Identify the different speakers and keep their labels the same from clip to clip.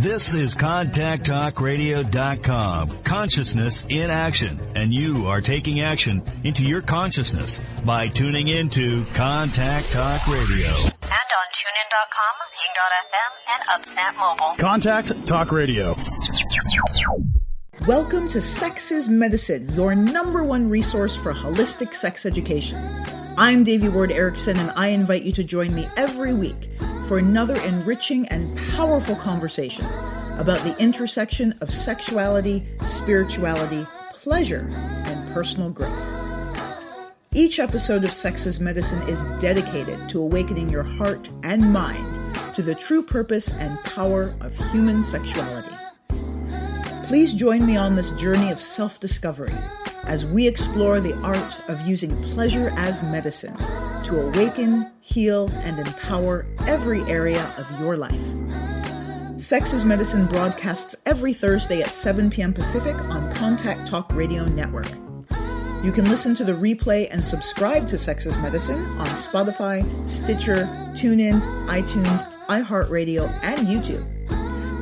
Speaker 1: This is ContactTalkRadio.com. Consciousness in action. And you are taking action into your consciousness by tuning into Contact Talk Radio.
Speaker 2: And on TuneIn.com, Ping.fm, and Upsnap Mobile.
Speaker 3: Contact Talk Radio.
Speaker 4: Welcome to Sex is Medicine, your number one resource for holistic sex education. I'm Devi Ward Erickson, and I invite you to join me every week for another enriching and powerful conversation about the intersection of sexuality, spirituality, pleasure, and personal growth. Each episode of Sex is Medicine is dedicated to awakening your heart and mind to the true purpose and power of human sexuality. Please join me on this journey of self-discovery as we explore the art of using pleasure as medicine to awaken, heal, and empower every area of your life. Sex is Medicine broadcasts every Thursday at 7 p.m. Pacific on Contact Talk Radio Network. You can listen to the replay and subscribe to Sex is Medicine on Spotify, Stitcher, TuneIn, iTunes, iHeartRadio, and YouTube.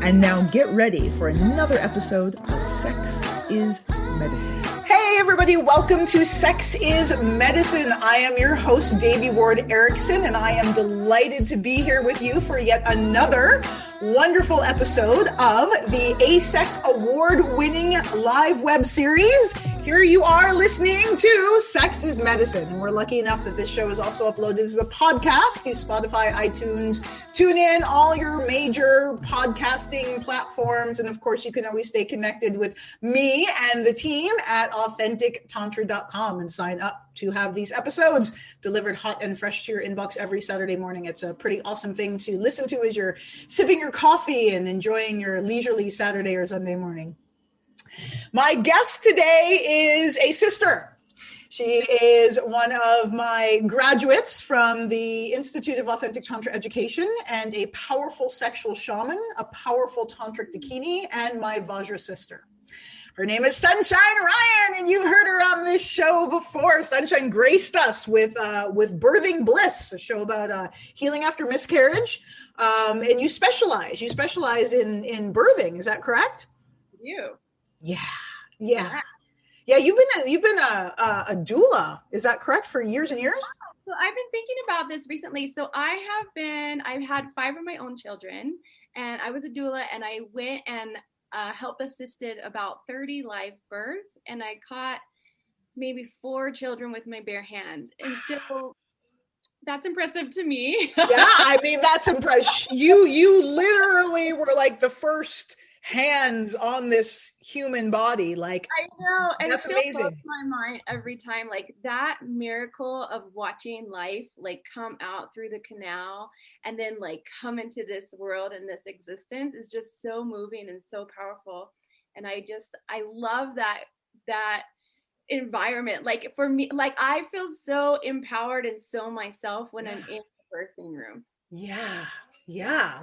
Speaker 4: And now get ready for another episode of Sex is Medicine. Hey everybody, welcome to Sex is Medicine. I am your host, Devi Ward Erickson, and I am delighted to be here with you for yet another wonderful episode of the AASECT award-winning live web series. Here you are listening to Sex is Medicine. And we're lucky enough that this show is also uploaded as a podcast to Spotify, iTunes, TuneIn, all your major podcasting platforms. And of course, you can always stay connected with me and the team at AuthenticTantra.com and sign up to have these episodes delivered hot and fresh to your inbox every Saturday morning. It's a pretty awesome thing to listen to as you're sipping your coffee and enjoying your leisurely Saturday or Sunday morning. My guest today is a sister. She is one of my graduates from the Institute of Authentic Tantra Education and a powerful sexual shaman, a powerful tantric dakini, and my Vajra sister. Her name is Sunshine Ryan, and you've heard her on this show before. Sunshine graced us with Birthing Bliss, a show about healing after miscarriage. And you specialize in birthing. Is that correct?
Speaker 5: You.
Speaker 4: Yeah. You've been a doula. Is that correct? For years and years?
Speaker 5: So I've been thinking about this recently. So I've had 5 of my own children, and I was a doula, and I went and help assisted about 30 live births, and I caught maybe 4 children with my bare hands. And so that's impressive to me.
Speaker 4: Yeah, I mean, that's impressive. You literally were like the first hands on this human body. Like,
Speaker 5: I know, and
Speaker 4: that's
Speaker 5: it still
Speaker 4: amazing.
Speaker 5: blows my mind every time, like that miracle of watching life like come out through the canal and then like come into this world and this existence is just so moving and so powerful. And I love that environment. Like for me, like I feel so empowered and so myself when I'm in the birthing room.
Speaker 4: Yeah.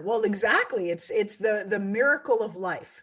Speaker 4: Well, exactly. It's the miracle of life.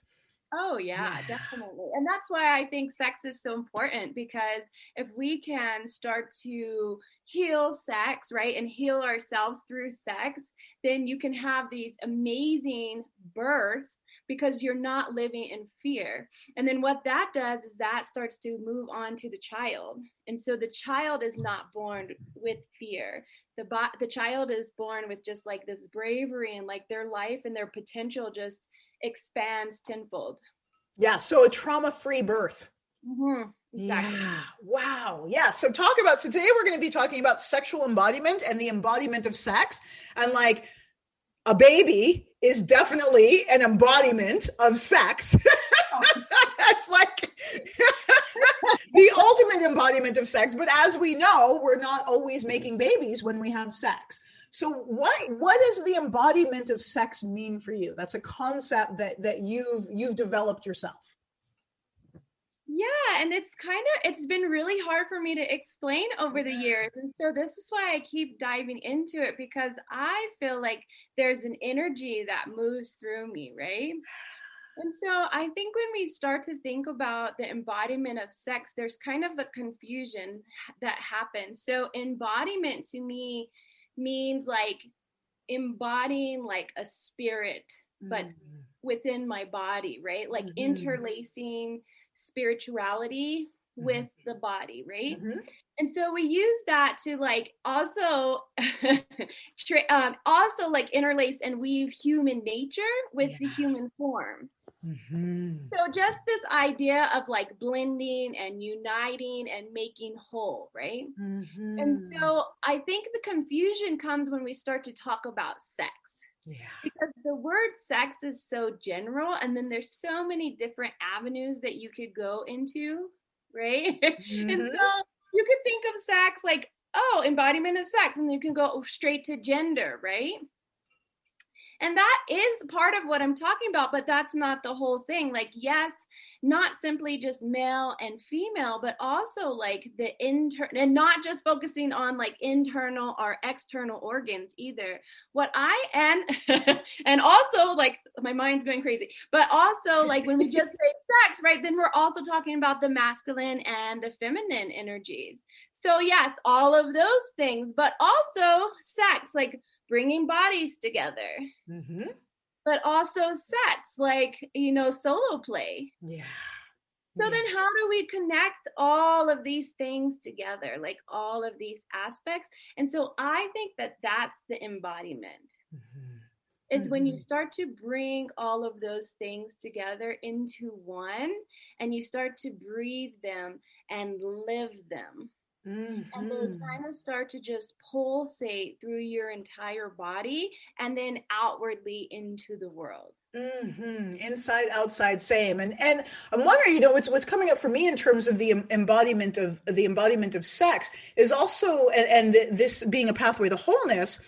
Speaker 5: Oh yeah, definitely. And that's why I think sex is so important, because if we can start to heal sex, right, and heal ourselves through sex, then you can have these amazing births because you're not living in fear. And then what that does is that starts to move on to the child. And so the child is not born with fear. The child is born with just like this bravery, and like their life and their potential just expands tenfold.
Speaker 4: Yeah. So a trauma-free birth.
Speaker 5: Mm-hmm. Exactly.
Speaker 4: Yeah. Wow. Yeah. So today we're going to be talking about sexual embodiment and the embodiment of sex. And like a baby is definitely an embodiment of sex. That's like the ultimate embodiment of sex. But as we know, we're not always making babies when we have sex. So what does the embodiment of sex mean for you? That's a concept that you've developed yourself.
Speaker 5: Yeah, and it's been really hard for me to explain over the years. And so this is why I keep diving into it, because I feel like there's an energy that moves through me, right? And so I think when we start to think about the embodiment of sex, there's kind of a confusion that happens. So embodiment to me means like embodying like a spirit, but within my body, right? Like interlacing spirituality with the body, right? And so we use that to like also also like interlace and weave human nature with the human form. So just this idea of like blending and uniting and making whole, right? And so I think the confusion comes when we start to talk about sex. Because the word sex is so general, and then there's so many different avenues that you could go into, right? And so you could think of sex like, oh, embodiment of sex, and you can go straight to gender, right? And that is part of what I'm talking about, but that's not the whole thing. Like, yes, not simply just male and female, but also like the and not just focusing on like internal or external organs either. And also like my mind's going crazy, but also like when we just say sex, right, then we're also talking about the masculine and the feminine energies. So yes, all of those things, but also sex, like bringing bodies together, but also sex, like, you know, solo play. So then how do we connect all of these things together, like all of these aspects? And so I think that that's the embodiment. It's when you start to bring all of those things together into one, and you start to breathe them and live them. And they kind of start to just pulsate through your entire body and then outwardly into the world.
Speaker 4: Inside, outside, same. And I'm wondering, you know, what's coming up for me in terms of the embodiment of sex is also, and this being a pathway to wholeness,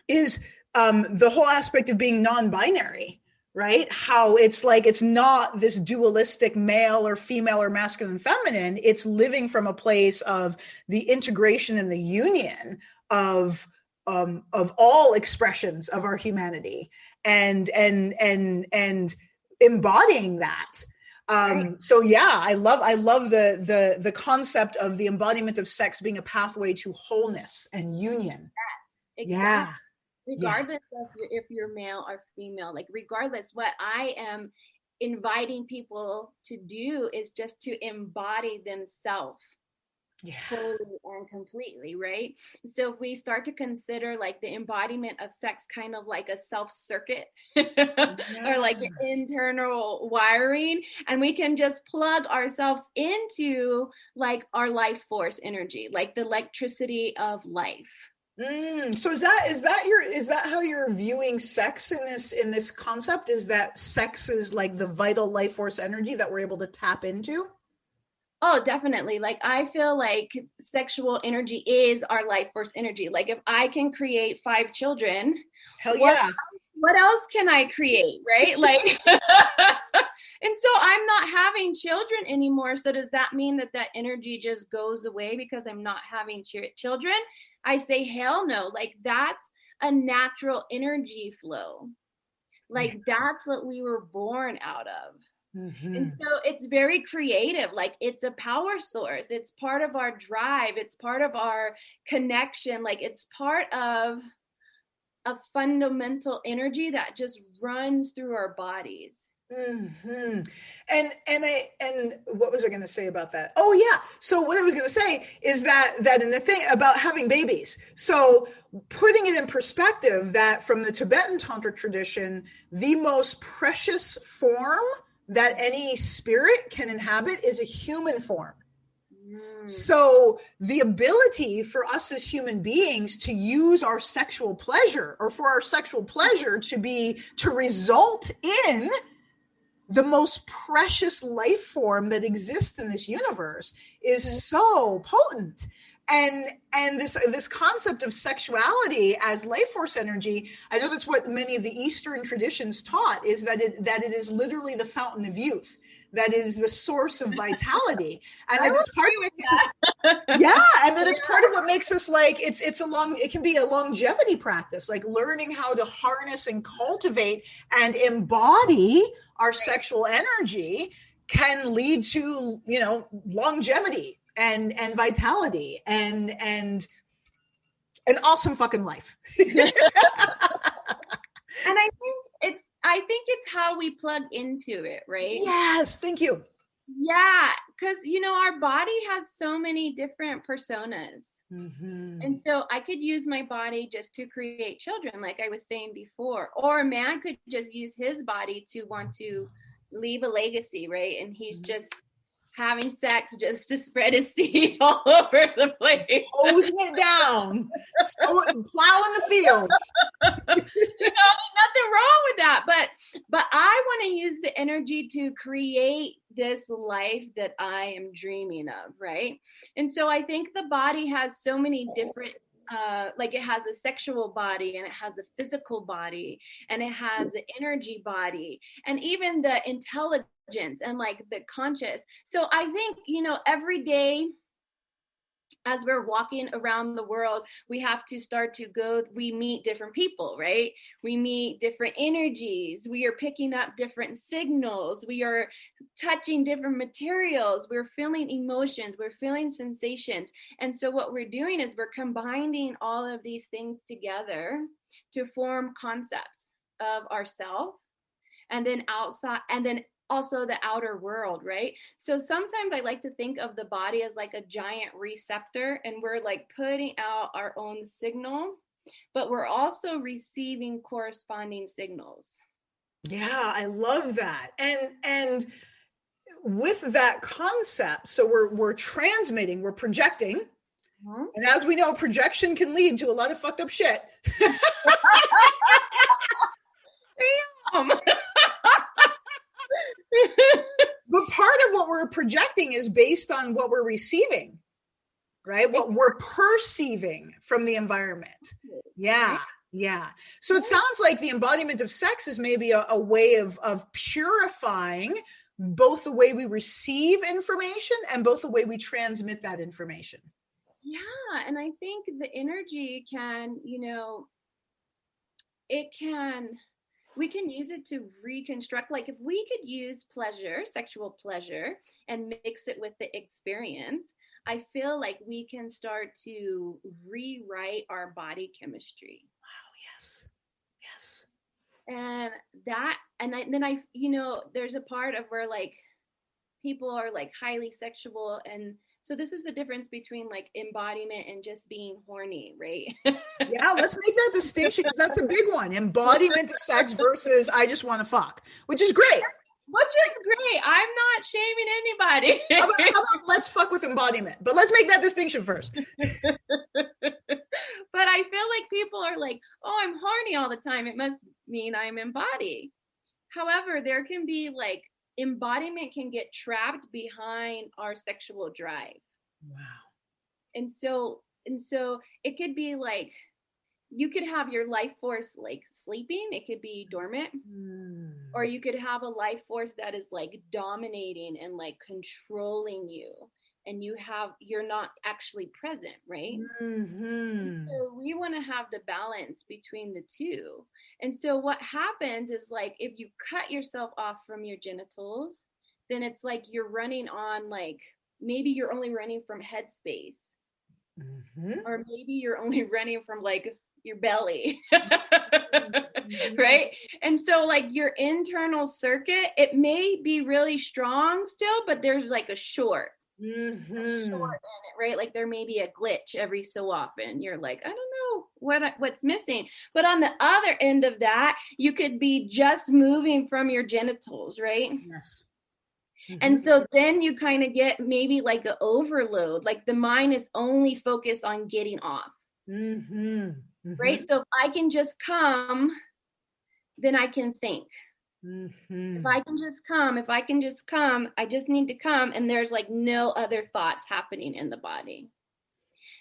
Speaker 4: is the whole aspect of being non-binary. Right? How it's like, it's not this dualistic male or female or masculine and feminine. It's living from a place of the integration and the union of all expressions of our humanity and embodying that. So yeah, I love the concept of the embodiment of sex being a pathway to wholeness and union.
Speaker 5: Yes, exactly. Regardless of if you're male or female, like regardless, what I am inviting people to do is just to embody themselves fully and completely, right? So if we start to consider like the embodiment of sex kind of like a self circuit or like an internal wiring, and we can just plug ourselves into like our life force energy, like the electricity of life.
Speaker 4: So is that how you're viewing sex in this concept? Is that sex is like the vital life force energy that we're able to tap into?
Speaker 5: Oh, definitely. Like I feel like sexual energy is our life force energy. Like if I can create 5 children,
Speaker 4: hell yeah.
Speaker 5: What else can I create, right? Like, and so I'm not having children anymore. So does that mean that energy just goes away because I'm not having children? I say, hell no. Like that's a natural energy flow. Like that's what we were born out of. And so it's very creative. Like it's a power source. It's part of our drive. It's part of our connection. Like it's part of a fundamental energy that just runs through our bodies.
Speaker 4: And what was I going to say about that? Oh yeah. So what I was going to say is that in the thing about having babies. So putting it in perspective, that from the Tibetan Tantric tradition, the most precious form that any spirit can inhabit is a human form. So the ability for us as human beings to use our sexual pleasure, or for our sexual pleasure to result in the most precious life form that exists in this universe, is so potent. And this concept of sexuality as life force energy, I know that's what many of the Eastern traditions taught, is that it is literally the fountain of youth. That is the source of vitality, and that it's part of it's part of what makes us like it can be a longevity practice, like learning how to harness and cultivate and embody our sexual energy can lead to, you know, longevity and vitality and an awesome fucking life.
Speaker 5: And I think I think it's how we plug into it, right?
Speaker 4: Yes, thank you.
Speaker 5: Yeah, because, our body has so many different personas. And so I could use my body just to create children, like I was saying before, or a man could just use his body to want to leave a legacy, right? And he's just having sex just to spread his seed all over the place.
Speaker 4: Hosing it down, plowing the fields.
Speaker 5: Nothing wrong with that. But I want to use the energy to create this life that I am dreaming of, right? And so I think the body has so many different like it has a sexual body, and it has a physical body, and it has the energy body, and even the intelligence and like the conscious. So I think, every day as we're walking around the world, we have to start to we meet different people, right? We meet different energies. We are picking up different signals. We are touching different materials. We're feeling emotions. We're feeling sensations. And so what we're doing is we're combining all of these things together to form concepts of ourselves, and then outside, and then also the outer world, right? So sometimes I like to think of the body as like a giant receptor, and we're like putting out our own signal, but we're also receiving corresponding signals.
Speaker 4: Yeah, I love that. And with that concept, so we're transmitting, we're projecting. And as we know, projection can lead to a lot of fucked up shit.
Speaker 5: Damn.
Speaker 4: But part of what we're projecting is based on what we're receiving, right? What we're perceiving from the environment. Yeah. Yeah. So it sounds like the embodiment of sex is maybe a way of purifying both the way we receive information and both the way we transmit that information.
Speaker 5: Yeah. And I think the energy can, we can use it to reconstruct. Like if we could use pleasure, sexual pleasure, and mix it with the experience, I feel like we can start to rewrite our body chemistry.
Speaker 4: Wow. Yes. Yes.
Speaker 5: And there's a part of where like people are like highly sexual, and so this is the difference between like embodiment and just being horny, right?
Speaker 4: Yeah, let's make that distinction, because that's a big one. Embodiment of sex versus I just want to fuck, which is great.
Speaker 5: Which is great. I'm not shaming anybody.
Speaker 4: How about let's fuck with embodiment? But let's make that distinction first.
Speaker 5: But I feel like people are like, oh, I'm horny all the time. It must mean I'm embodied. However, there can be like, embodiment can get trapped behind our sexual drive.
Speaker 4: Wow.
Speaker 5: And so it could be like, you could have your life force like sleeping, it could be dormant, or you could have a life force that is like dominating and like controlling you, and you're not actually present, right? So we want to have the balance between the two. And so what happens is like, if you cut yourself off from your genitals, then it's like you're running on like, maybe you're only running from headspace, or maybe you're only running from like your belly, right? And so like your internal circuit, it may be really strong still, but there's like a short in it, right? Like there may be a glitch every so often. You're like, I don't know what's missing. But on the other end of that, you could be just moving from your genitals, right?
Speaker 4: Yes.
Speaker 5: And so then you kind of get maybe like an overload, like the mind is only focused on getting off. Right? So if I can just come, then I can think. If I can just come, I just need to come, and there's like no other thoughts happening in the body.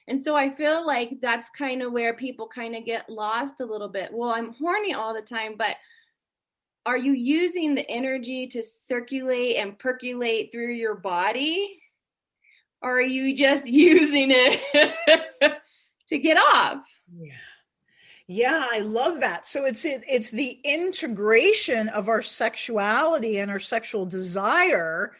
Speaker 5: And so I feel like that's kind of where people kind of get lost a little bit. Well, I'm horny all the time, but are you using the energy to circulate and percolate through your body? Or are you just using it to get off?
Speaker 4: Yeah. Yeah, I love that. So it's the integration of our sexuality and our sexual desire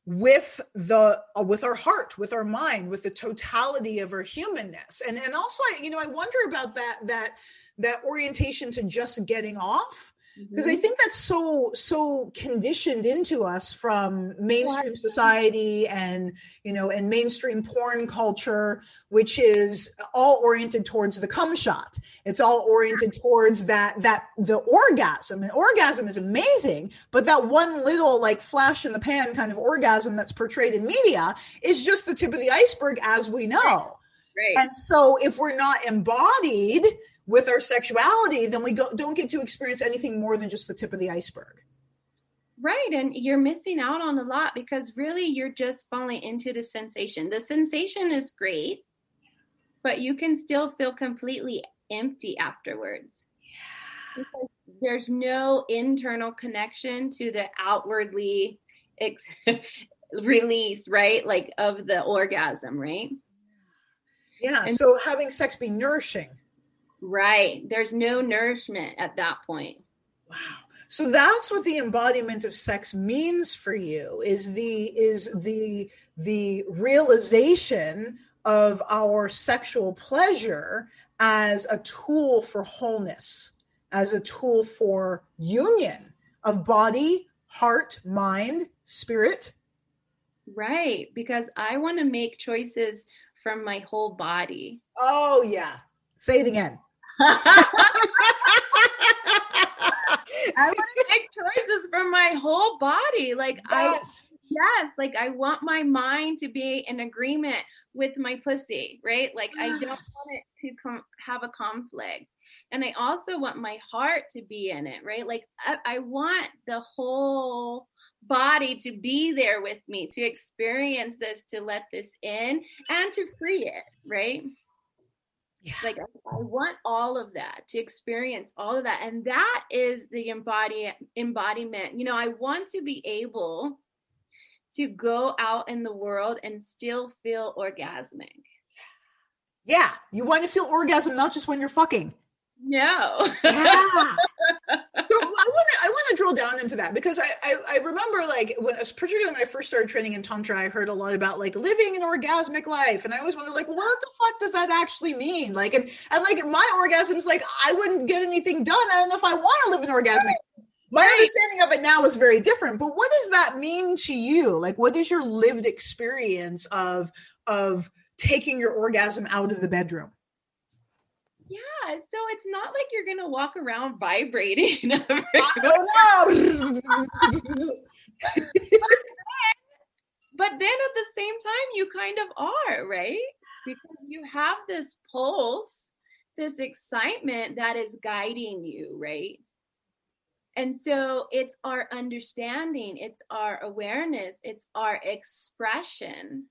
Speaker 4: with our heart, with our mind, with the totality of our humanness. And also, I wonder about that orientation to just getting off. Because I think that's so conditioned into us from mainstream society and, and mainstream porn culture, which is all oriented towards the cum shot. It's all oriented towards the orgasm. And orgasm is amazing, but that one little like flash in the pan kind of orgasm that's portrayed in media is just the tip of the iceberg, as we know.
Speaker 5: Right.
Speaker 4: And so if we're not embodied with our sexuality, then we don't get to experience anything more than just the tip of the iceberg.
Speaker 5: Right. And you're missing out on a lot because really you're just falling into the sensation. The sensation is great, but you can still feel completely empty afterwards. Yeah. Because there's no internal connection to the outwardly release, right? Like of the orgasm, right?
Speaker 4: Yeah. And so having sex be nourishing.
Speaker 5: Right. There's no nourishment at that point.
Speaker 4: Wow. So that's what the embodiment of sex means for you, is the realization of our sexual pleasure as a tool for wholeness, as a tool for union of body, heart, mind, spirit.
Speaker 5: Right. Because I want to make choices from my whole body.
Speaker 4: Oh, yeah. Say it again.
Speaker 5: I want to make choices from my whole body. Like,
Speaker 4: yes.
Speaker 5: Like I want my mind to be in agreement with my pussy, right? Like I don't want it to have a conflict. And I also want my heart to be in it, right? Like I want the whole body to be there with me, to experience this, to let this in and to free it, right? Yeah. Like I want all of that, to experience all of that. And that is the embodiment. I want to be able to go out in the world and still feel orgasmic.
Speaker 4: Yeah. You want to feel orgasm, not just when you're fucking.
Speaker 5: No.
Speaker 4: Yeah. So I want to drill down into that, because I remember, like, particularly when I first started training in Tantra, I heard a lot about like living an orgasmic life. And I always wondered, like, what the fuck does that actually mean? Like, and like my orgasms, like I wouldn't get anything done. I don't know if I want to live an orgasmic. My understanding of it now is very different, but what does that mean to you? Like, what is your lived experience of taking your orgasm out of the bedroom?
Speaker 5: Yeah, so it's not like you're gonna walk around vibrating.
Speaker 4: Oh no!
Speaker 5: But then at the same time, you kind of are, right? Because you have this pulse, this excitement that is guiding you, right? And so it's our understanding, it's our awareness, it's our expression.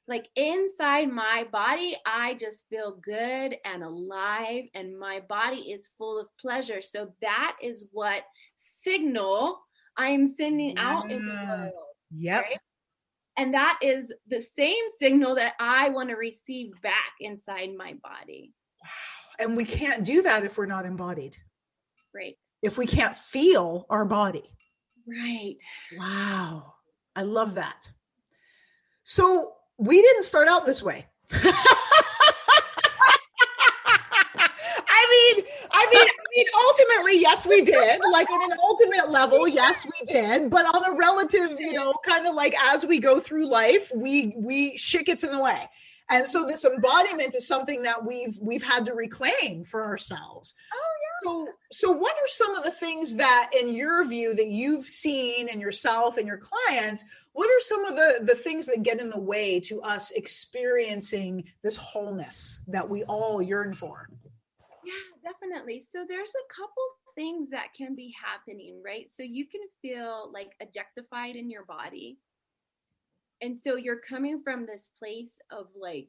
Speaker 5: Like inside my body, I just feel good and alive, and my body is full of pleasure. So that is what signal I'm sending out in the world.
Speaker 4: Yep.
Speaker 5: Right? And that is the same signal that I want to receive back inside my body.
Speaker 4: Wow. And we can't do that if we're not embodied.
Speaker 5: Right.
Speaker 4: If we can't feel our body.
Speaker 5: Right.
Speaker 4: Wow. I love that. So we didn't start out this way. I mean, ultimately, yes, we did. Like on an ultimate level, yes, we did. But on a relative, kind of like as we go through life, we shit gets in the way. And so this embodiment is something that we've had to reclaim for ourselves. Oh, yeah. So what are some of the things that, in your view, that you've seen in yourself and your clients, what are some of the things that get in the way to us experiencing this wholeness that we all yearn for?
Speaker 5: Yeah, definitely. So there's a couple things that can be happening, right? So you can feel like objectified in your body. And so you're coming from this place of like,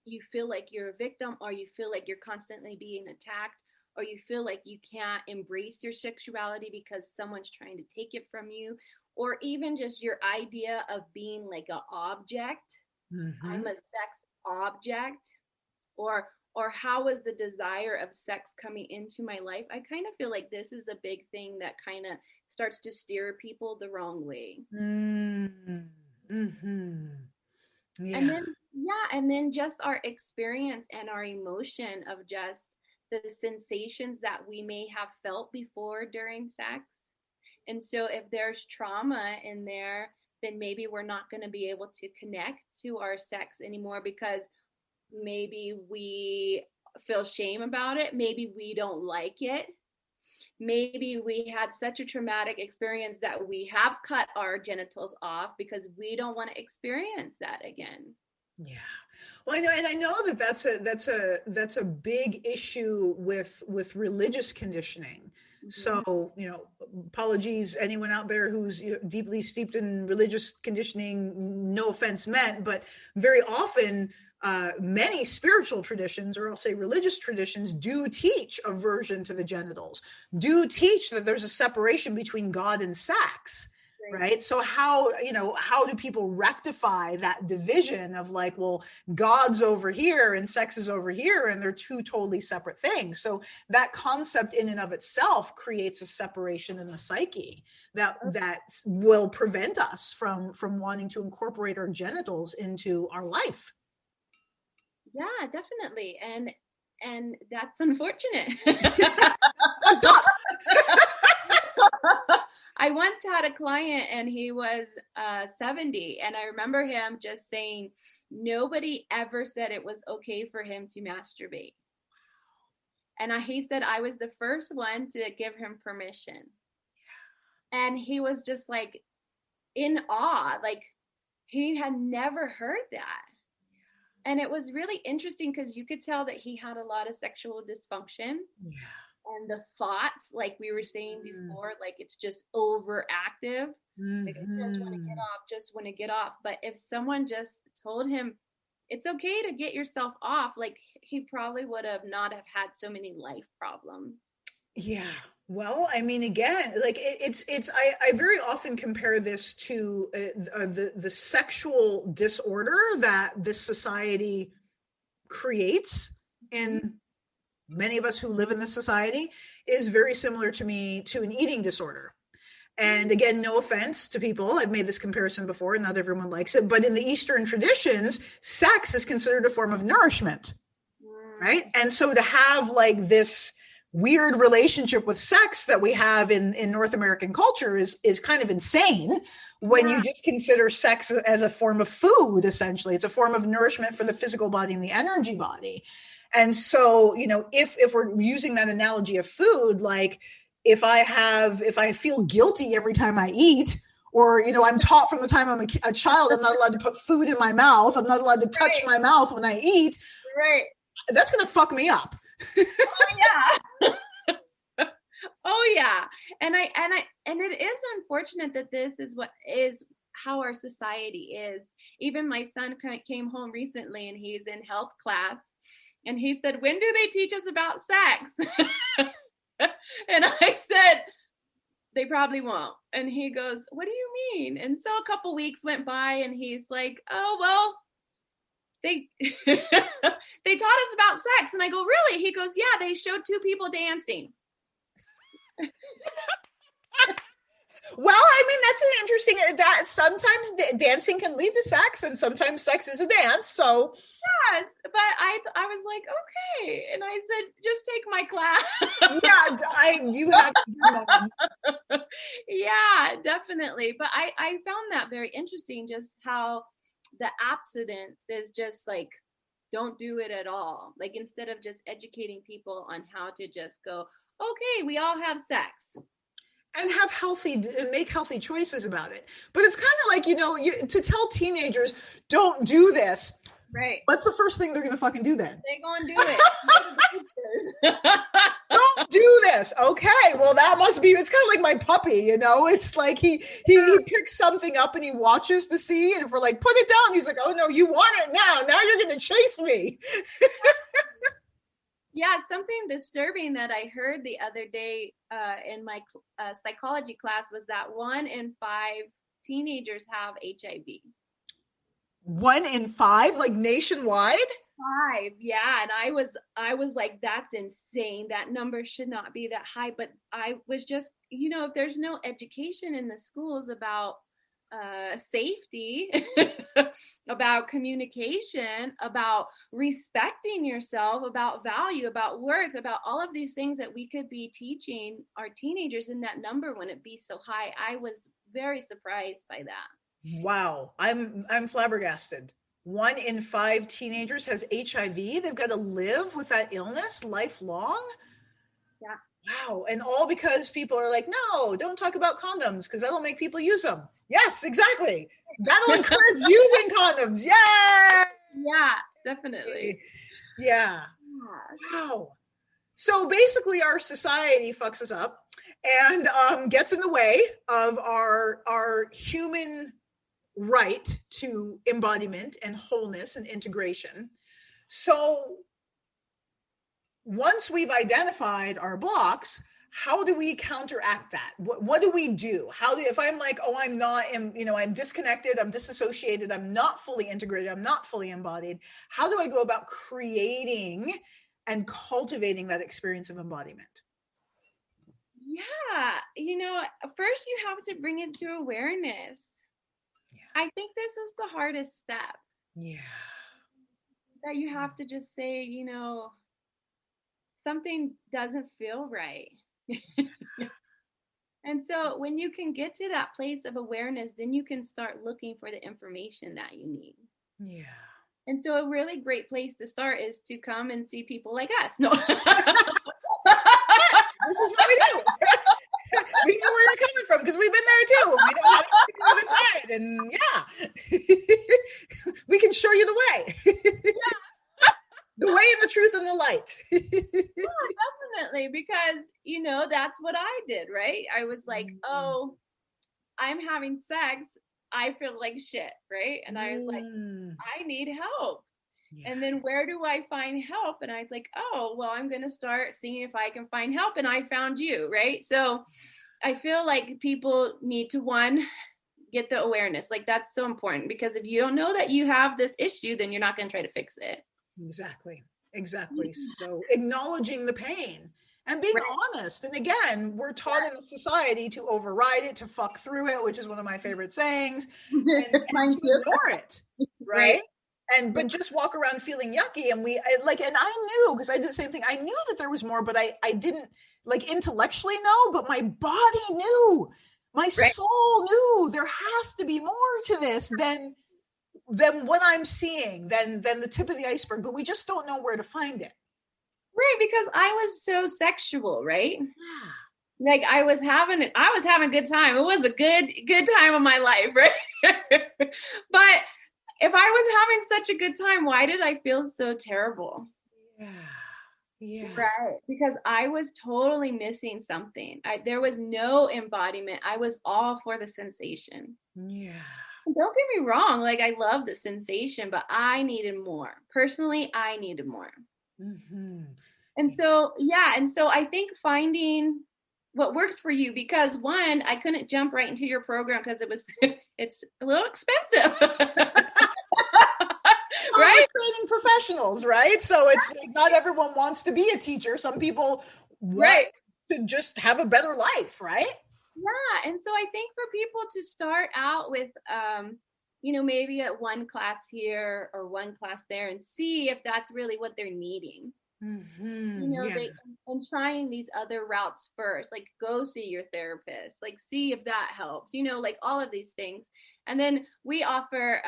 Speaker 5: you feel like you're a victim, or you feel like you're constantly being attacked, or you feel like you can't embrace your sexuality because someone's trying to take it from you, or even just your idea of being like an object. Mm-hmm. I'm a sex object, or how is the desire of sex coming into my life? I kind of feel like this is a big thing that kind of starts to steer people the wrong way.
Speaker 4: Mm-hmm. Yeah.
Speaker 5: And then just our experience and our emotion of just the sensations that we may have felt before during sex. And so if there's trauma in there, then maybe we're not going to be able to connect to our sex anymore because maybe we feel shame about it. Maybe we don't like it. Maybe we had such a traumatic experience that we have cut our genitals off because we don't want to experience that again.
Speaker 4: Yeah. Well, I know that's a big issue with religious conditioning. Mm-hmm. So, apologies, anyone out there who's deeply steeped in religious conditioning, no offense meant, but very often many spiritual traditions, or I'll say religious traditions, do teach aversion to the genitals, do teach that there's a separation between God and sex. Right. So how do people rectify that division of like, well, God's over here and sex is over here, and they're two totally separate things. So that concept in and of itself creates a separation in the psyche that will prevent us from wanting to incorporate our genitals into our life.
Speaker 5: Yeah, definitely. And that's unfortunate. I once had a client and he was 70, and I remember him just saying nobody ever said it was okay for him to masturbate. And he said I was the first one to give him permission. And he was just like in awe, like he had never heard that. And it was really interesting because you could tell that he had a lot of sexual dysfunction. Yeah. And the thoughts, like we were saying before, like it's just overactive. Mm-hmm. Like I just want to get off. But if someone just told him it's okay to get yourself off, like he probably would have not have had so many life problems.
Speaker 4: Yeah. Well, I mean, again, like I very often compare this to the sexual disorder that this society creates in many of us who live in this society is very similar to me to an eating disorder. And again, no offense to people, I've made this comparison before and not everyone likes it, but in the Eastern traditions, sex is considered a form of nourishment, right? And so to have like this weird relationship with sex that we have in North American culture is kind of insane when you just consider sex as a form of food, essentially. It's a form of nourishment for the physical body and the energy body. And so, if we're using that analogy of food, like if I feel guilty every time I eat, or, I'm taught from the time I'm a child, I'm not allowed to put food in my mouth. I'm not allowed to touch my mouth when I eat. Right. That's going to fuck me up.
Speaker 5: Oh, yeah. Oh, yeah. And it is unfortunate that this is how our society is. Even my son came home recently and he's in health class. And he said, when do they teach us about sex? And I said, they probably won't. And he goes, what do you mean? And so a couple weeks went by and he's like, oh, well, they they taught us about sex. And I go, really? He goes, yeah, they showed two people dancing.
Speaker 4: Well, I mean, that's an interesting, that sometimes dancing can lead to sex and sometimes sex is a dance. So
Speaker 5: yes, but I was like, okay. And I said, just take my class.
Speaker 4: Yeah, you have to.
Speaker 5: Yeah, definitely. But I found that very interesting, just how the abstinence is just like, don't do it at all. Like instead of just educating people on how to just go, okay, we all have sex.
Speaker 4: And make healthy choices about it. But it's kind of like, to tell teenagers, don't do this.
Speaker 5: Right.
Speaker 4: What's the first thing they're going to fucking do then?
Speaker 5: They're going to do it.
Speaker 4: Don't do this. Okay. Well, that must be, it's kind of like my puppy, it's like he picks something up and he watches to see. And if we're like, put it down, he's like, oh no, you want it now. Now you're going to chase me.
Speaker 5: Yeah, something disturbing that I heard the other day in my psychology class was that 1 in 5 teenagers have HIV.
Speaker 4: 1 in 5, like nationwide?
Speaker 5: 5, yeah. And I was like, that's insane. That number should not be that high. But I was just, if there's no education in the schools about safety, about communication, about respecting yourself, about value, about worth, about all of these things that we could be teaching our teenagers, and that number wouldn't be so high. I was very surprised by that.
Speaker 4: Wow. I'm flabbergasted. 1 in 5 teenagers has HIV. They've got to live with that illness lifelong.
Speaker 5: Yeah.
Speaker 4: Wow. And all because people are like, no, don't talk about condoms because that'll make people use them. Yes, exactly. That'll encourage using condoms. Yay!
Speaker 5: Yeah, definitely.
Speaker 4: Yeah. Wow. So basically our society fucks us up and gets in the way of our human right to embodiment and wholeness and integration. So once we've identified our blocks, how do we counteract that? What do we do? If I'm like, oh, I'm not, I'm disconnected, I'm disassociated, I'm not fully integrated, I'm not fully embodied. How do I go about creating and cultivating that experience of embodiment?
Speaker 5: Yeah. First you have to bring it to awareness. Yeah. I think this is the hardest step.
Speaker 4: Yeah.
Speaker 5: That you have to just say, something doesn't feel right. And so when you can get to that place of awareness, then you can start looking for the information that you need.
Speaker 4: Yeah.
Speaker 5: And so a really great place to start is to come and see people like us. No.
Speaker 4: Yes, this is what we do. We know where you're coming from because we've been there too. We know how to get to the other side. And yeah, we can show you the way. Yeah. The way and the truth and the light.
Speaker 5: Yeah, definitely. Because, that's what I did, right? I was like, oh, I'm having sex. I feel like shit, right? And I was like, I need help. Yeah. And then where do I find help? And I was like, oh, well, I'm going to start seeing if I can find help. And I found you, right? So I feel like people need to, one, get the awareness. Like that's so important because if you don't know that you have this issue, then you're not going to try to fix it.
Speaker 4: Exactly. So acknowledging the pain and being honest. And again, we're taught in the society to override it, to fuck through it, which is one of my favorite sayings, and to ignore it. Right. But just walk around feeling yucky. And I knew, because I did the same thing. I knew that there was more, but I didn't intellectually know, but my body knew, my soul knew there has to be more to this than what I'm seeing, than the tip of the iceberg, but we just don't know where to find it.
Speaker 5: Right. Because I was so sexual, right? Yeah. Like I was having a good time. It was a good time of my life. Right. But if I was having such a good time, why did I feel so terrible? Yeah. Right. Because I was totally missing something. There was no embodiment. I was all for the sensation. Yeah. Don't get me wrong. Like I love the sensation, but I needed more. Personally, I needed more. Mm-hmm. And so I think finding what works for you, because one, I couldn't jump right into your program because it's a little expensive. Right?
Speaker 4: We're training professionals, right? So it's like not everyone wants to be a teacher. Some people want to just have a better life, right?
Speaker 5: Yeah. And so I think for people to start out with, maybe at one class here or one class there and see if that's really what they're needing. Mm-hmm. And trying these other routes first, like go see your therapist, like see if that helps, like all of these things. And then we offer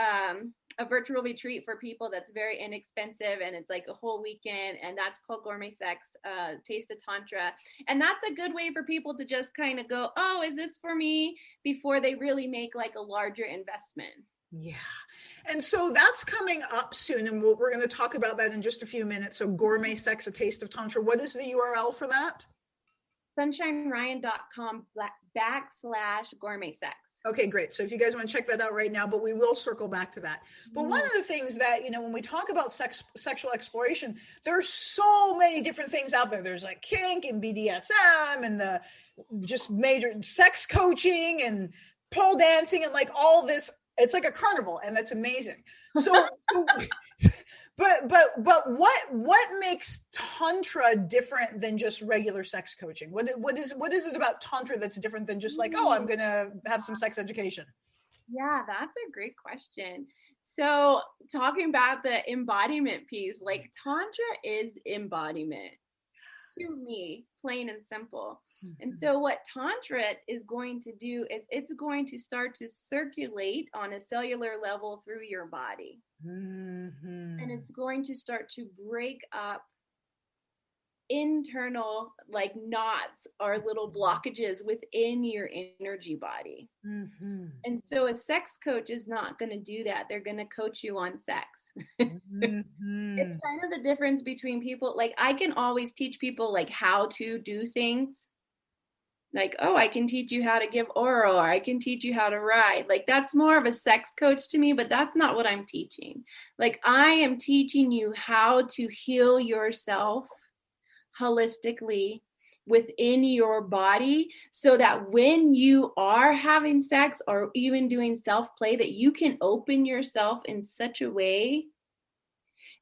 Speaker 5: a virtual retreat for people that's very inexpensive, and it's like a whole weekend, and that's called Gourmet Sex, Taste of Tantra. And that's a good way for people to just kind of go, oh, is this for me? Before they really make like a larger investment.
Speaker 4: Yeah. And so that's coming up soon, and we're going to talk about that in just a few minutes. So Gourmet Sex, A Taste of Tantra. What is the URL for that?
Speaker 5: sunshineryan.com/gourmet sex.
Speaker 4: Okay, great. So if you guys want to check that out right now, but we will circle back to that. But one of the things that, when we talk about sexual exploration, there's so many different things out there. There's like kink and BDSM and the just major sex coaching and pole dancing and like all this. It's like a carnival, and that's amazing. So, but what makes Tantra different than just regular sex coaching? What is it about Tantra that's different than just like, oh, I'm going to have some sex education?
Speaker 5: Yeah, that's a great question. So talking about the embodiment piece, like Tantra is embodiment to me, plain and simple. And so what Tantra is going to do is it's going to start to circulate on a cellular level through your body. And it's going to start to break up internal like knots or little blockages within your energy body. And so a sex coach is not going to do that. They're going to coach you on sex. It's kind of the difference between people. Like I can always teach people like how to do things. Like, oh, I can teach you how to give oral, or I can teach you how to ride. Like that's more of a sex coach to me, but that's not what I'm teaching. Like I am teaching you how to heal yourself holistically within your body, so that when you are having sex or even doing self-play, that you can open yourself in such a way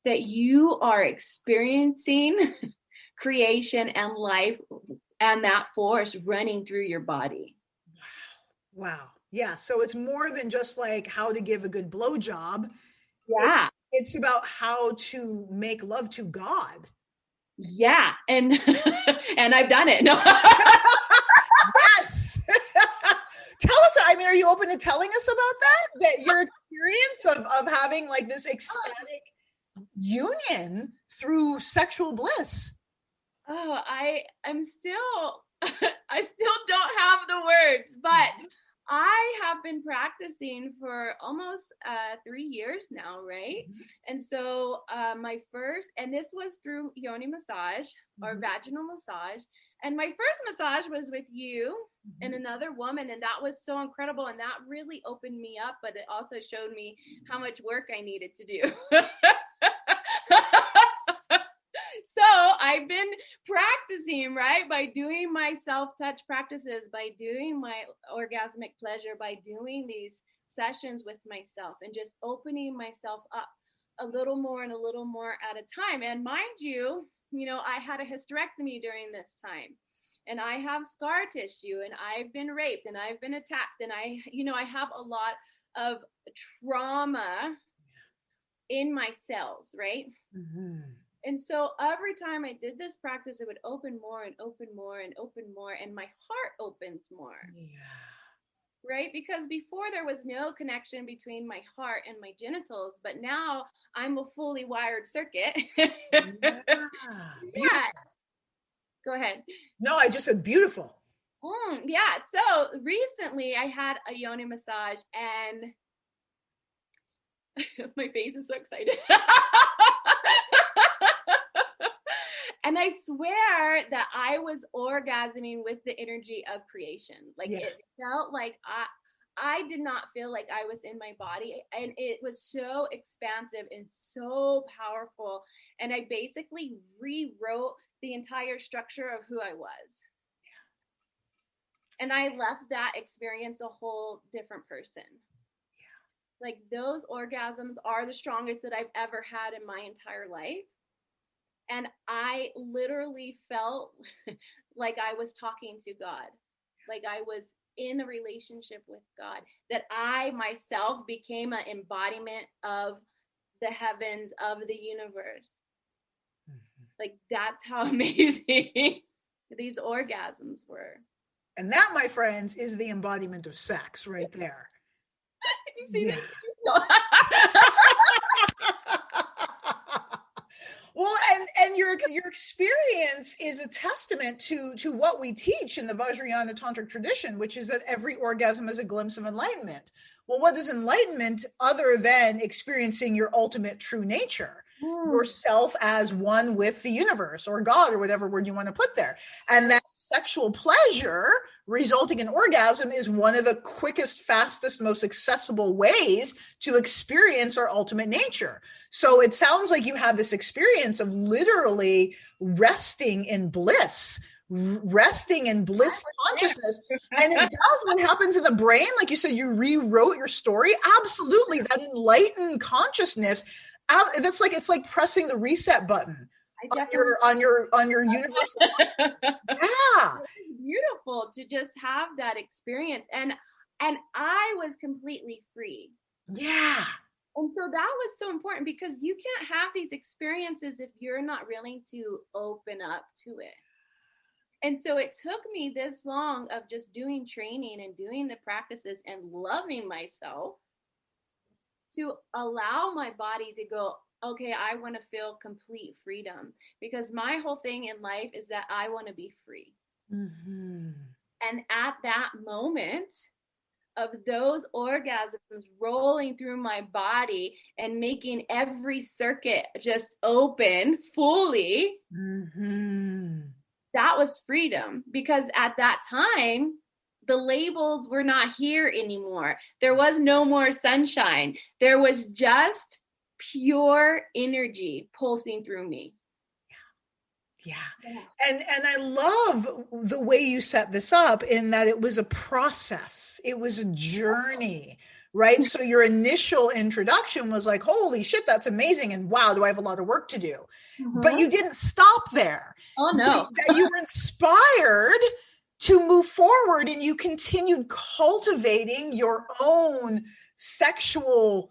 Speaker 5: that you are experiencing creation and life and that force running through your body.
Speaker 4: Wow. Yeah. So it's more than just like how to give a good blowjob.
Speaker 5: Yeah.
Speaker 4: It's about how to make love to God.
Speaker 5: Yeah. And I've done it. No.
Speaker 4: Yes. Tell us, I mean, are you open to telling us about that your experience of having like this ecstatic union through sexual bliss?
Speaker 5: Oh, I'm still, I still don't have the words, but I have been practicing for almost 3 years now, right? And so my first, and this was through yoni massage or vaginal massage. And my first massage was with you and another woman. And that was so incredible. And that really opened me up, but it also showed me how much work I needed to do. So I've been practicing, right? By doing my self-touch practices, by doing my orgasmic pleasure, by doing these sessions with myself and just opening myself up a little more and a little more at a time. And mind you, I had a hysterectomy during this time, and I have scar tissue, and I've been raped, and I've been attacked, and I have a lot of trauma in my cells, right? And so every time I did this practice, it would open more and open more and open more, and my heart opens more. Right? Because before there was no connection between my heart and my genitals, but now I'm a fully wired circuit. Yeah. Go ahead.
Speaker 4: No, I just said beautiful.
Speaker 5: Yeah. So recently I had a yoni massage, and my face is so excited. And I swear that I was orgasming with the energy of creation. Like it felt like I did not feel like I was in my body, and it was so expansive and so powerful. And I basically rewrote the entire structure of who I was. And I left that experience a whole different person. Like those orgasms are the strongest that I've ever had in my entire life. And I literally felt like I was talking to God, like I was in a relationship with God, that I myself became an embodiment of the heavens, of the universe. Like that's how amazing these orgasms were.
Speaker 4: And that, my friends, is the embodiment of sex right there.
Speaker 5: You see this?
Speaker 4: Well, and your experience is a testament to what we teach in the Vajryayana Tantric tradition, which is that every orgasm is a glimpse of enlightenment. Well, what is enlightenment other than experiencing your ultimate true nature? Yourself as one with the universe or God or whatever word you want to put there. And that sexual pleasure resulting in orgasm is one of the quickest, fastest, most accessible ways to experience our ultimate nature. So it sounds like you have this experience of literally resting in bliss consciousness. And it does what happens in the brain. Like you said, you rewrote your story. Absolutely. That enlightened consciousness. That's like, it's like pressing the reset button on your universal. Yeah.
Speaker 5: It's beautiful to just have that experience. And And I was completely free.
Speaker 4: Yeah.
Speaker 5: And so that was so important, because you can't have these experiences if you're not willing to open up to it. And so it took me this long of just doing training and doing the practices and loving myself to allow my body to go, okay, I want to feel complete freedom, because my whole thing in life is that I want to be free.
Speaker 4: Mm-hmm.
Speaker 5: And at that moment of those orgasms rolling through my body and making every circuit just open fully,
Speaker 4: Mm-hmm.
Speaker 5: that was freedom. Because at that time, the labels were not here anymore. There was no more sunshine. There was just pure energy pulsing through me.
Speaker 4: Yeah. And I love the way you set this up, in that it was a process. It was a journey, right? So your initial introduction was like, holy shit, that's amazing. And wow, do I have a lot of work to do?
Speaker 5: Mm-hmm.
Speaker 4: But you didn't stop there.
Speaker 5: Oh, no.
Speaker 4: You were inspired to move forward, and you continued cultivating your own sexuality,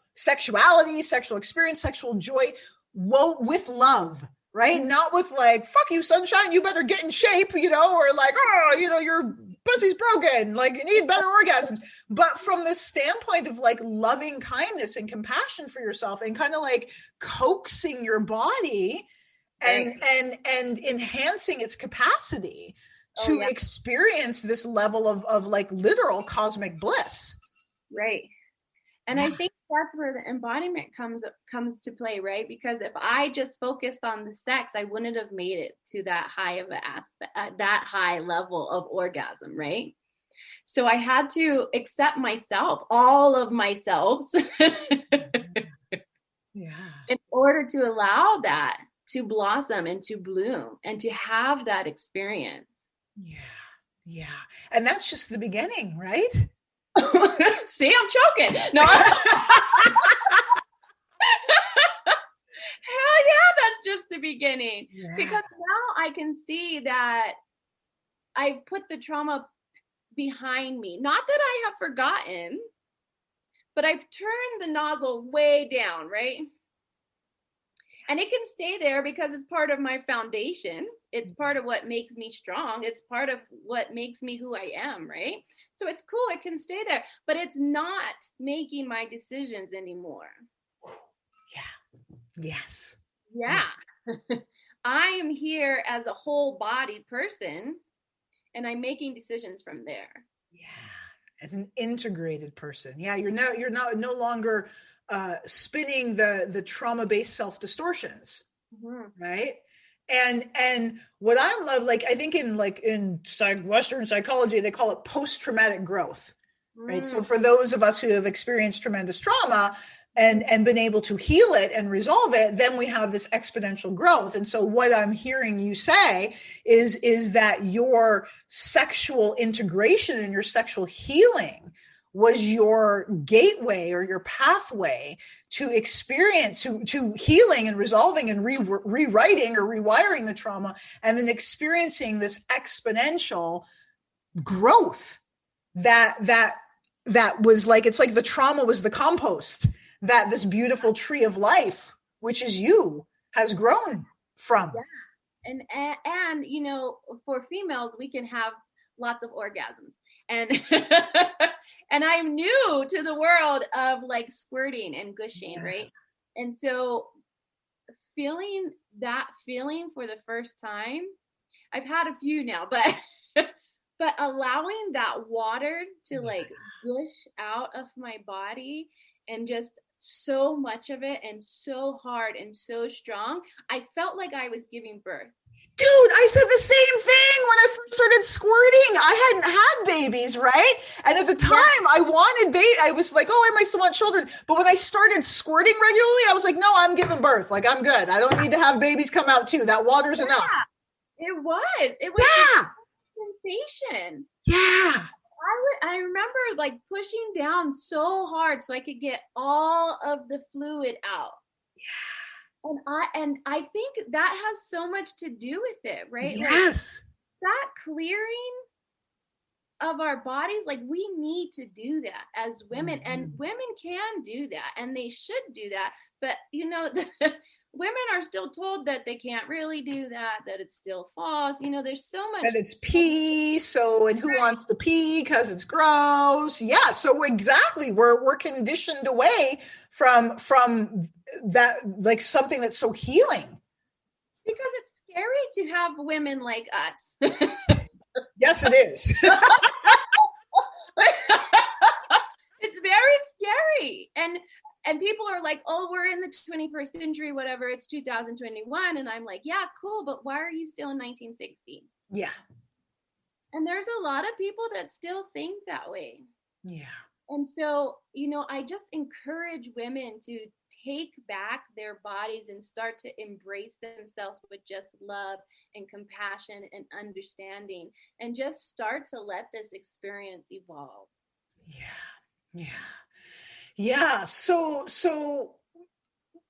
Speaker 4: sexual experience, sexual joy, with love. Right? Mm-hmm. Not with like, fuck you, sunshine, you better get in shape, or like, oh, your pussy's broken, like you need better orgasms. But from the standpoint of like loving kindness and compassion for yourself, and kind of like coaxing your body and enhancing its capacity to experience this level of like literal cosmic bliss.
Speaker 5: Right. And I think that's where the embodiment comes to play, right? Because if I just focused on the sex, I wouldn't have made it to that high of an aspect, that high level of orgasm, right? So I had to accept myself, all of myself, in order to allow that to blossom and to bloom and to have that experience.
Speaker 4: Yeah. And that's just the beginning, right?
Speaker 5: See, I'm choking. No. Hell yeah, that's just the beginning. Yeah. Because now I can see that I've put the trauma behind me. Not that I have forgotten, but I've turned the nozzle way down, right? And it can stay there because it's part of my foundation. It's part of what makes me strong. It's part of what makes me who I am, right? So it's cool. It can stay there, but it's not making my decisions anymore.
Speaker 4: Yeah. Yes.
Speaker 5: Yeah. I am here as a whole-bodied person, and I'm making decisions from there.
Speaker 4: Yeah. As an integrated person. Yeah. You're no longer spinning the trauma-based self-distortions, right? And what I love, like, I think in Western psychology, they call it post-traumatic growth, right? So for those of us who have experienced tremendous trauma and been able to heal it and resolve it, then we have this exponential growth. And so what I'm hearing you say is that your sexual integration and your sexual healing was your gateway or your pathway to experience, to healing and resolving and rewriting or rewiring the trauma, and then experiencing this exponential growth that was like, it's like the trauma was the compost that this beautiful tree of life, which is you, has grown from.
Speaker 5: Yeah. And for females, we can have lots of orgasms. And and I'm new to the world of like squirting and gushing, right? And so feeling that feeling for the first time, I've had a few now, but allowing that water to like gush out of my body, and just so much of it and so hard and so strong, I felt like I was giving birth.
Speaker 4: Dude, I said the same thing when I first started squirting. I hadn't had babies, right? And at the time, I wanted I was like, oh, I might still want children. But when I started squirting regularly, I was like, no, I'm giving birth. Like, I'm good. I don't need to have babies come out too. That water's enough.
Speaker 5: It was sensation.
Speaker 4: Yeah.
Speaker 5: I remember like pushing down so hard so I could get all of the fluid out.
Speaker 4: Yeah.
Speaker 5: And I think that has so much to do with it, right?
Speaker 4: Yes.
Speaker 5: Like, that clearing of our bodies, like we need to do that as women, and women can do that and they should do that. But you know, women are still told that they can't really do that, that it's still false. You know, there's so much
Speaker 4: that it's pee. So, and who wants to pee because it's gross? Yeah. So exactly, we're conditioned away from that, like something that's so healing.
Speaker 5: Because it's scary to have women like us.
Speaker 4: Yes, it is.
Speaker 5: It's very scary. And people are like, oh, we're in the 21st century, whatever, it's 2021. And I'm like, yeah, cool, but why are you still in 1960?
Speaker 4: Yeah.
Speaker 5: And there's a lot of people that still think that way.
Speaker 4: Yeah.
Speaker 5: And so, you know, I just encourage women to take back their bodies and start to embrace themselves with just love and compassion and understanding, and just start to let this experience evolve.
Speaker 4: Yeah. So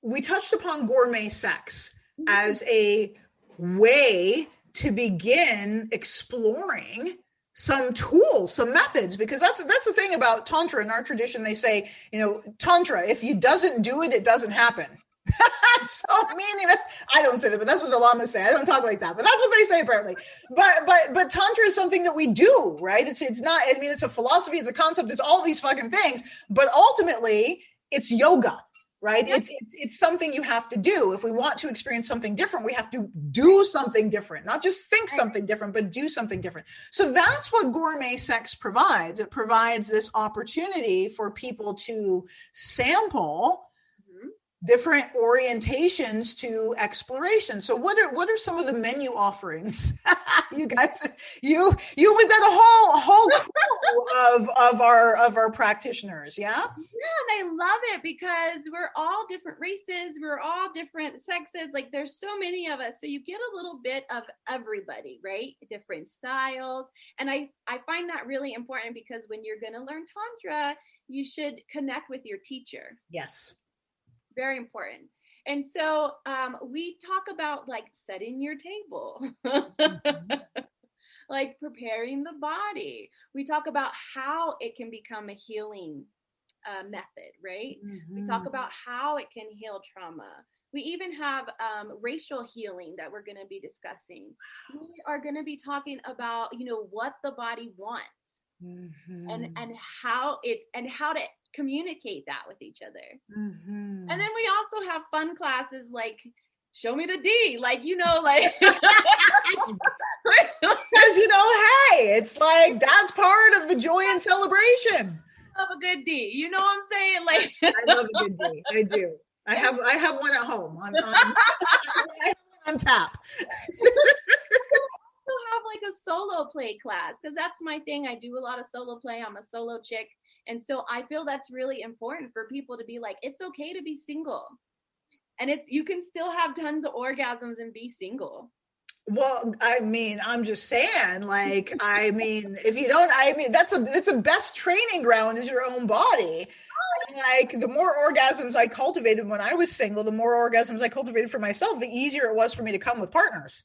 Speaker 4: we touched upon gourmet sex as a way to begin exploring some tools, some methods, because that's the thing about Tantra. In our tradition, they say, you know, Tantra, if you doesn't do it, it doesn't happen. So meaning that, I don't say that, but that's what the lamas say. I don't talk like that, but that's what they say apparently. But Tantra is something that we do, right? It's not, I mean, it's a philosophy, it's a concept, it's all these fucking things, but ultimately it's yoga. Right? It's something you have to do. If we want to experience something different, we have to do something different, not just think something different, but do something different. So that's what gourmet sex provides. It provides this opportunity for people to sample different orientations to exploration. So what are some of the menu offerings? You guys, we've got a whole crew of our practitioners. Yeah.
Speaker 5: Yeah. And I love it because we're all different races. We're all different sexes. Like there's so many of us. So you get a little bit of everybody, right? Different styles. And I find that really important because when you're going to learn Tantra, you should connect with your teacher.
Speaker 4: Yes.
Speaker 5: Very important. And so we talk about like setting your table, like preparing the body. We talk about how it can become a healing method, right? We talk about how it can heal trauma. We even have racial healing that we're going to be discussing. We are going to be talking about, you know, what the body wants and how to communicate that with each other. And then we also have fun classes like show me the D, like, you know, like because
Speaker 4: you know, hey, it's like that's part of the joy and celebration.
Speaker 5: I love a good D, you know what I'm saying? Like
Speaker 4: I love a good D. I do. I have one at home on tap.
Speaker 5: Have like a solo play class because that's my thing. I do a lot of solo play. I'm a solo chick. And so I feel that's really important for people to be like, it's okay to be single. And you can still have tons of orgasms and be single.
Speaker 4: Well, I mean, I'm just saying, like, I mean, if you don't, I mean, that's a best training ground is your own body. And like the more orgasms I cultivated when I was single, the more orgasms I cultivated for myself, the easier it was for me to come with partners.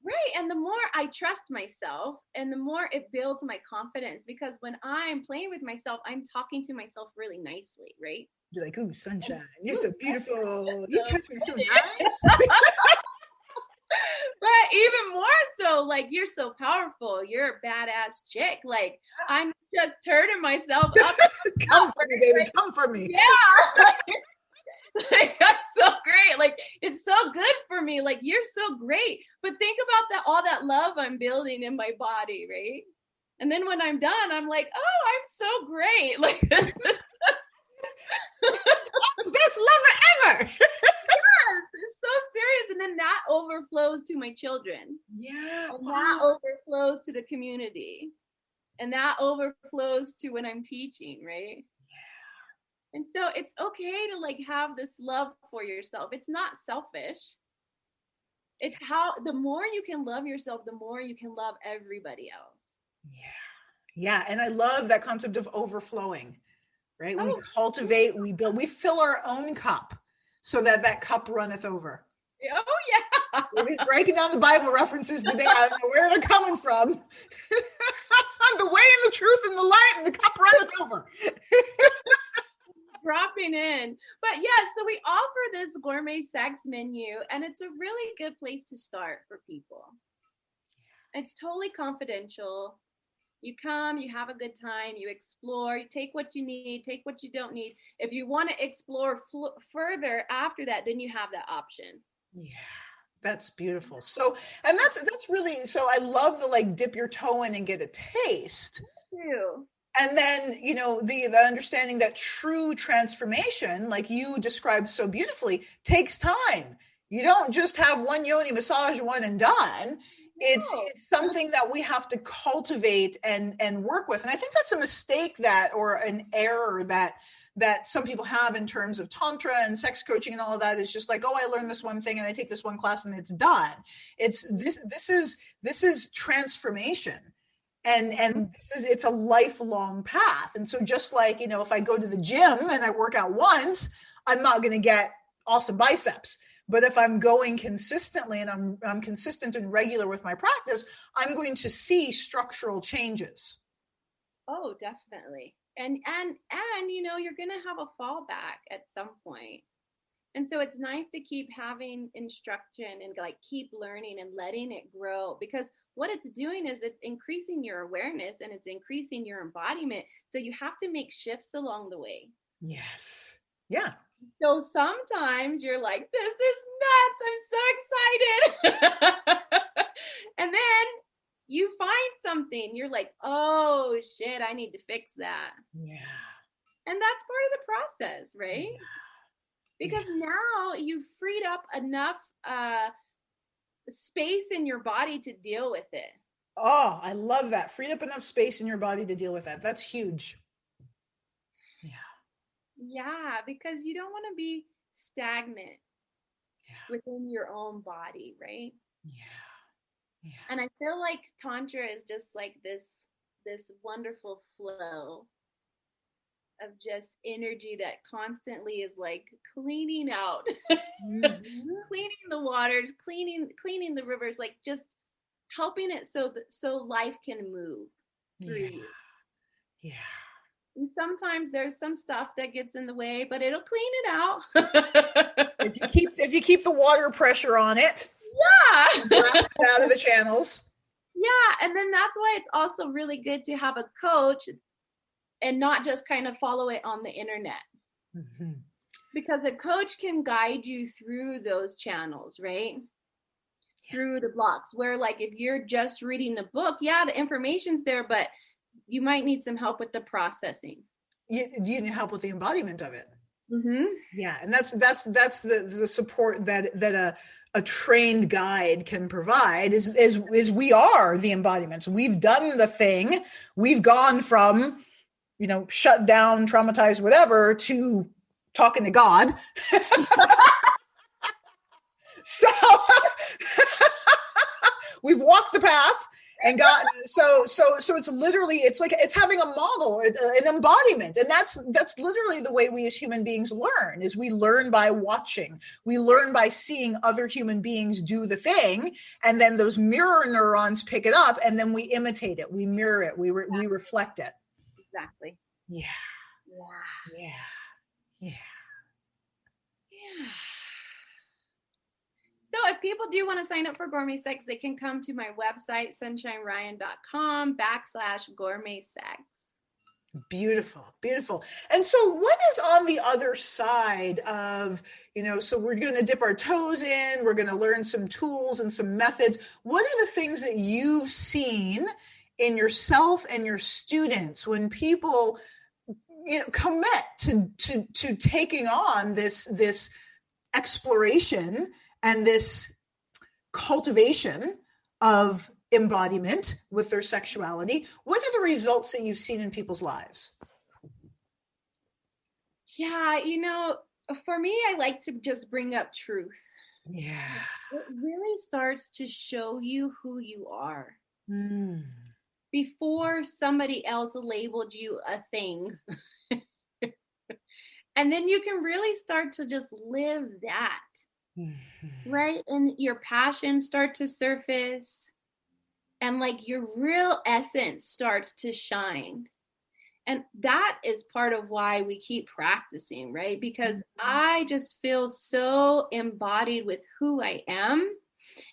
Speaker 5: Right. And the more I trust myself and the more it builds my confidence, because when I'm playing with myself, I'm talking to myself really nicely. Right.
Speaker 4: You're like, ooh, sunshine. You're so beautiful. You touch me so nice.
Speaker 5: But even more so, like, you're so powerful. You're a badass chick. Like, I'm just turning myself up.
Speaker 4: Come for me, baby. Come for me.
Speaker 5: Yeah. Like, that's so great. Like, it's so good for me. Like, you're so great. But think about all that love I'm building in my body, right? And then when I'm done, I'm like, oh, I'm so great. Like, this is just
Speaker 4: best lover ever.
Speaker 5: Yes, it's so serious. And then that overflows to my children.
Speaker 4: Yeah.
Speaker 5: And that overflows to the community. And that overflows to when I'm teaching, right? Yeah. And so it's okay to like have this love for yourself. It's not selfish. It's how the more you can love yourself, the more you can love everybody else. Yeah.
Speaker 4: Yeah. And I love that concept of overflowing, right? We cultivate, we build, we fill our own cup so that cup runneth over.
Speaker 5: Oh yeah.
Speaker 4: He's breaking down the Bible references today. I don't know where they're coming from. The way and the truth and the light, and the cup runneth over.
Speaker 5: Dropping in. But yes, so we offer this gourmet sex menu, and it's a really good place to start for people. It's totally confidential. You come, you have a good time, you explore, you take what you need, take what you don't need. If you want to explore further after that, then you have that option.
Speaker 4: Yeah, that's beautiful. So, and that's really, so I love the like dip your toe in and get a taste.
Speaker 5: Too.
Speaker 4: And then, you know, the understanding that true transformation, like you described so beautifully, takes time. You don't just have one yoni massage, one and done. It's something that we have to cultivate and work with. And I think that's a mistake that, or an error that some people have in terms of Tantra and sex coaching and all of that. Is just like, oh, I learned this one thing and I take this one class and it's done. It's this is transformation. And it's a lifelong path. And so just like, you know, if I go to the gym and I work out once, I'm not going to get awesome biceps. But if I'm going consistently and I'm consistent and regular with my practice, I'm going to see structural changes.
Speaker 5: Oh, definitely. And you know, you're going to have a fallback at some point. And so it's nice to keep having instruction and like keep learning and letting it grow, because what it's doing is it's increasing your awareness and it's increasing your embodiment. So you have to make shifts along the way.
Speaker 4: Yes. Yeah.
Speaker 5: So sometimes you're like, this is nuts. I'm so excited. And then you find something. You're like, oh shit, I need to fix that.
Speaker 4: Yeah.
Speaker 5: And that's part of the process, right?
Speaker 4: Yeah.
Speaker 5: Because now you've freed up enough space in your body to deal with it.
Speaker 4: Oh, I love that. Freed up enough space in your body to deal with that. That's huge.
Speaker 5: Yeah, because you don't want to be stagnant within your own body, right?
Speaker 4: Yeah.
Speaker 5: And I feel like Tantra is just like this wonderful flow of just energy that constantly is like cleaning out, cleaning the waters, cleaning the rivers, like just helping it so life can move through you.
Speaker 4: Yeah.
Speaker 5: And sometimes there's some stuff that gets in the way, but it'll clean it out.
Speaker 4: if you keep the water pressure on it, blast it out of the channels.
Speaker 5: Yeah, and then that's why it's also really good to have a coach and not just kind of follow it on the internet. Mm-hmm. Because a coach can guide you through those channels, right? Yeah. Through the blocks, where like if you're just reading the book, the information's there, but you might need some help with the processing. You
Speaker 4: need help with the embodiment of it.
Speaker 5: Mm-hmm.
Speaker 4: Yeah, and that's the support that a trained guide can provide. Is we are the embodiments. We've done the thing. We've gone from, you know, shut down, traumatized, whatever, to talking to God. So we've walked the path. And gotten so it's literally, it's like it's having a model, an embodiment, and that's literally the way we as human beings learn. Is we learn by watching, we learn by seeing other human beings do the thing, and then those mirror neurons pick it up, and then we imitate it, we mirror it, we reflect it.
Speaker 5: Exactly.
Speaker 4: Yeah.
Speaker 5: So if people do want to sign up for Gourmet Sex, they can come to my website, sunshineryan.com/gourmet sex.
Speaker 4: Beautiful, beautiful. And so what is on the other side of, you know, so we're going to dip our toes in, we're going to learn some tools and some methods. What are the things that you've seen in yourself and your students when people, you know, commit to taking on this exploration and this cultivation of embodiment with their sexuality? What are the results that you've seen in people's lives?
Speaker 5: Yeah, you know, for me, I like to just bring up truth.
Speaker 4: Yeah.
Speaker 5: It really starts to show you who you are. Before somebody else labeled you a thing. And then you can really start to just live that. right? And your passions start to surface, and like your real essence starts to shine. And that is part of why we keep practicing, right? Because I just feel so embodied with who I am.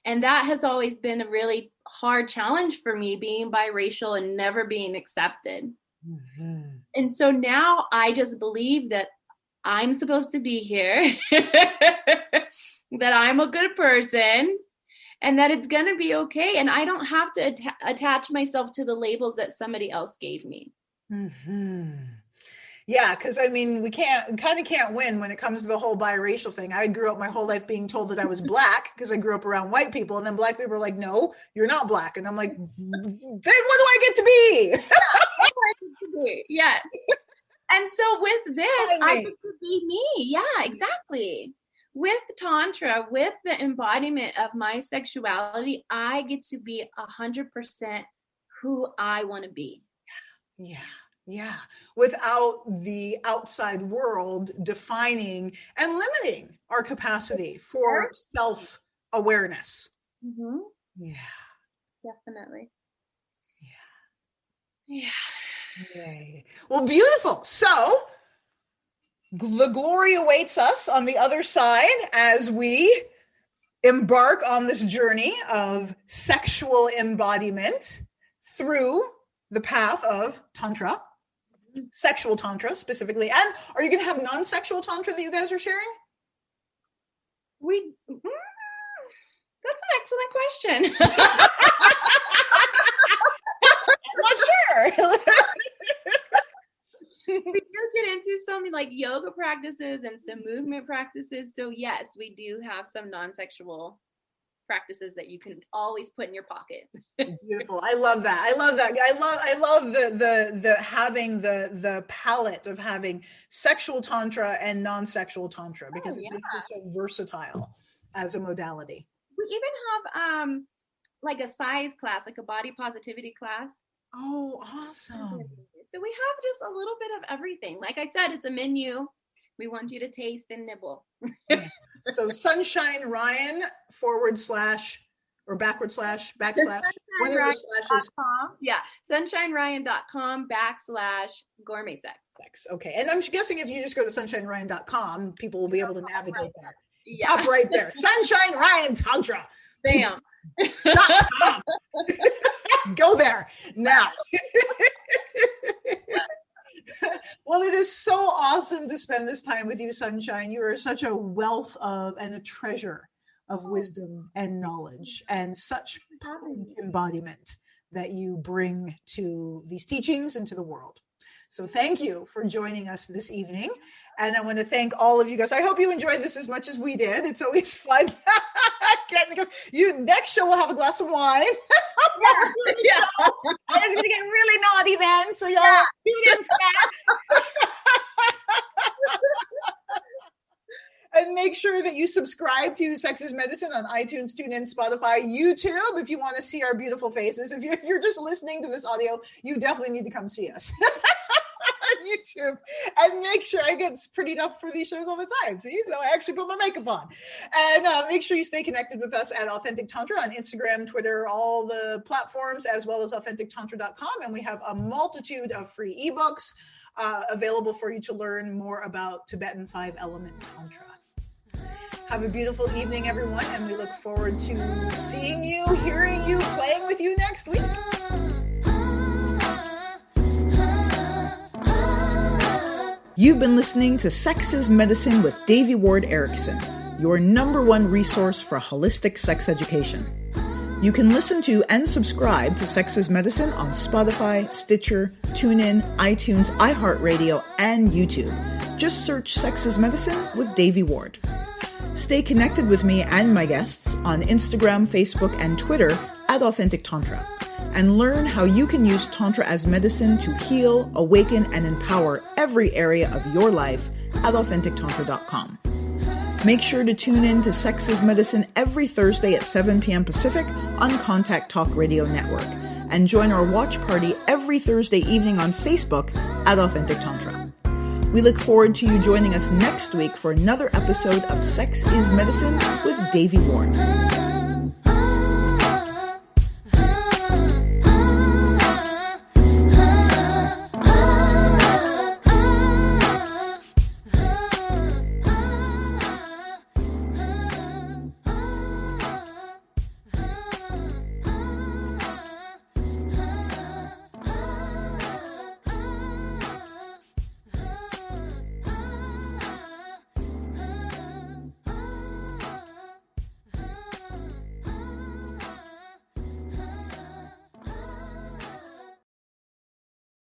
Speaker 5: And that has always been a really hard challenge for me, being biracial and never being accepted. And so now I just believe that I'm supposed to be here, that I'm a good person, and that it's going to be okay. And I don't have to attach myself to the labels that somebody else gave me.
Speaker 4: Yeah, because I mean, we kind of can't win when it comes to the whole biracial thing. I grew up my whole life being told that I was black because I grew up around white people, and then black people are like, "No, you're not black," and I'm like, "Then what do I get to be?"
Speaker 5: Yeah. And so with this, I get to be me. Yeah, exactly. With Tantra, with the embodiment of my sexuality, I get to be 100% who I want to be.
Speaker 4: Yeah. Without the outside world defining and limiting our capacity for self-awareness. Yeah.
Speaker 5: Definitely.
Speaker 4: Yeah. Yay. Well, beautiful. So the glory awaits us on the other side as we embark on this journey of sexual embodiment through the path of Tantra. Sexual Tantra specifically. And are you going to have non-sexual Tantra that you guys are sharing?
Speaker 5: That's an excellent question.
Speaker 4: I'm not sure.
Speaker 5: We do get into some like yoga practices and some movement practices. So yes, we do have some non-sexual practices that you can always put in your pocket.
Speaker 4: Beautiful. I love that. I love the having the palette of having sexual tantra and non-sexual tantra, because it makes it so versatile as a modality.
Speaker 5: We even have like a size class, like a body positivity class.
Speaker 4: Oh, awesome.
Speaker 5: So we have just a little bit of everything. Like I said, it's a menu. We want you to taste and nibble.
Speaker 4: So Sunshine Ryan / / one of those slashes.
Speaker 5: Yeah. SunshineRyan.com / Gourmet Sex.
Speaker 4: Okay. And I'm guessing if you just go to sunshineryan.com, people will be able to navigate there.
Speaker 5: Yeah.
Speaker 4: Up right there. Sunshine Ryan Tantra.
Speaker 5: Bam.
Speaker 4: Go there now. Well, it is so awesome to spend this time with you, Sunshine. You are such a wealth of and a treasure of wisdom and knowledge, and such potent embodiment that you bring to these teachings and to the world. So thank you for joining us this evening. And I want to thank all of you guys. I hope you enjoyed this as much as we did. It's always fun. Next show, we'll have a glass of wine.
Speaker 5: Yeah.
Speaker 4: It's going to get really naughty then. So y'all tune in for that. And make sure that you subscribe to Sex is Medicine on iTunes, TuneIn, Spotify, YouTube, if you want to see our beautiful faces. If you're just listening to this audio, you definitely need to come see us on YouTube. And make sure I get prettied up for these shows all the time. See, so I actually put my makeup on. And make sure you stay connected with us at Authentic Tantra on Instagram, Twitter, all the platforms, as well as AuthenticTantra.com. And we have a multitude of free ebooks available for you to learn more about Tibetan 5-element Tantra. Have a beautiful evening, everyone, and we look forward to seeing you, hearing you, playing with you next week. You've been listening to Sex is Medicine with Devi Ward Erickson, your #1 resource for holistic sex education. You can listen to and subscribe to Sex is Medicine on Spotify, Stitcher, TuneIn, iTunes, iHeartRadio, and YouTube. Just search Sex is Medicine with Devi Ward. Stay connected with me and my guests on Instagram, Facebook, and Twitter at Authentic Tantra, and learn how you can use Tantra as medicine to heal, awaken, and empower every area of your life at AuthenticTantra.com. Make sure to tune in to Sex is Medicine every Thursday at 7 p.m. Pacific on Contact Talk Radio Network, and join our watch party every Thursday evening on Facebook at Authentic Tantra. We look forward to you joining us next week for another episode of Sex is Medicine with Devi Ward.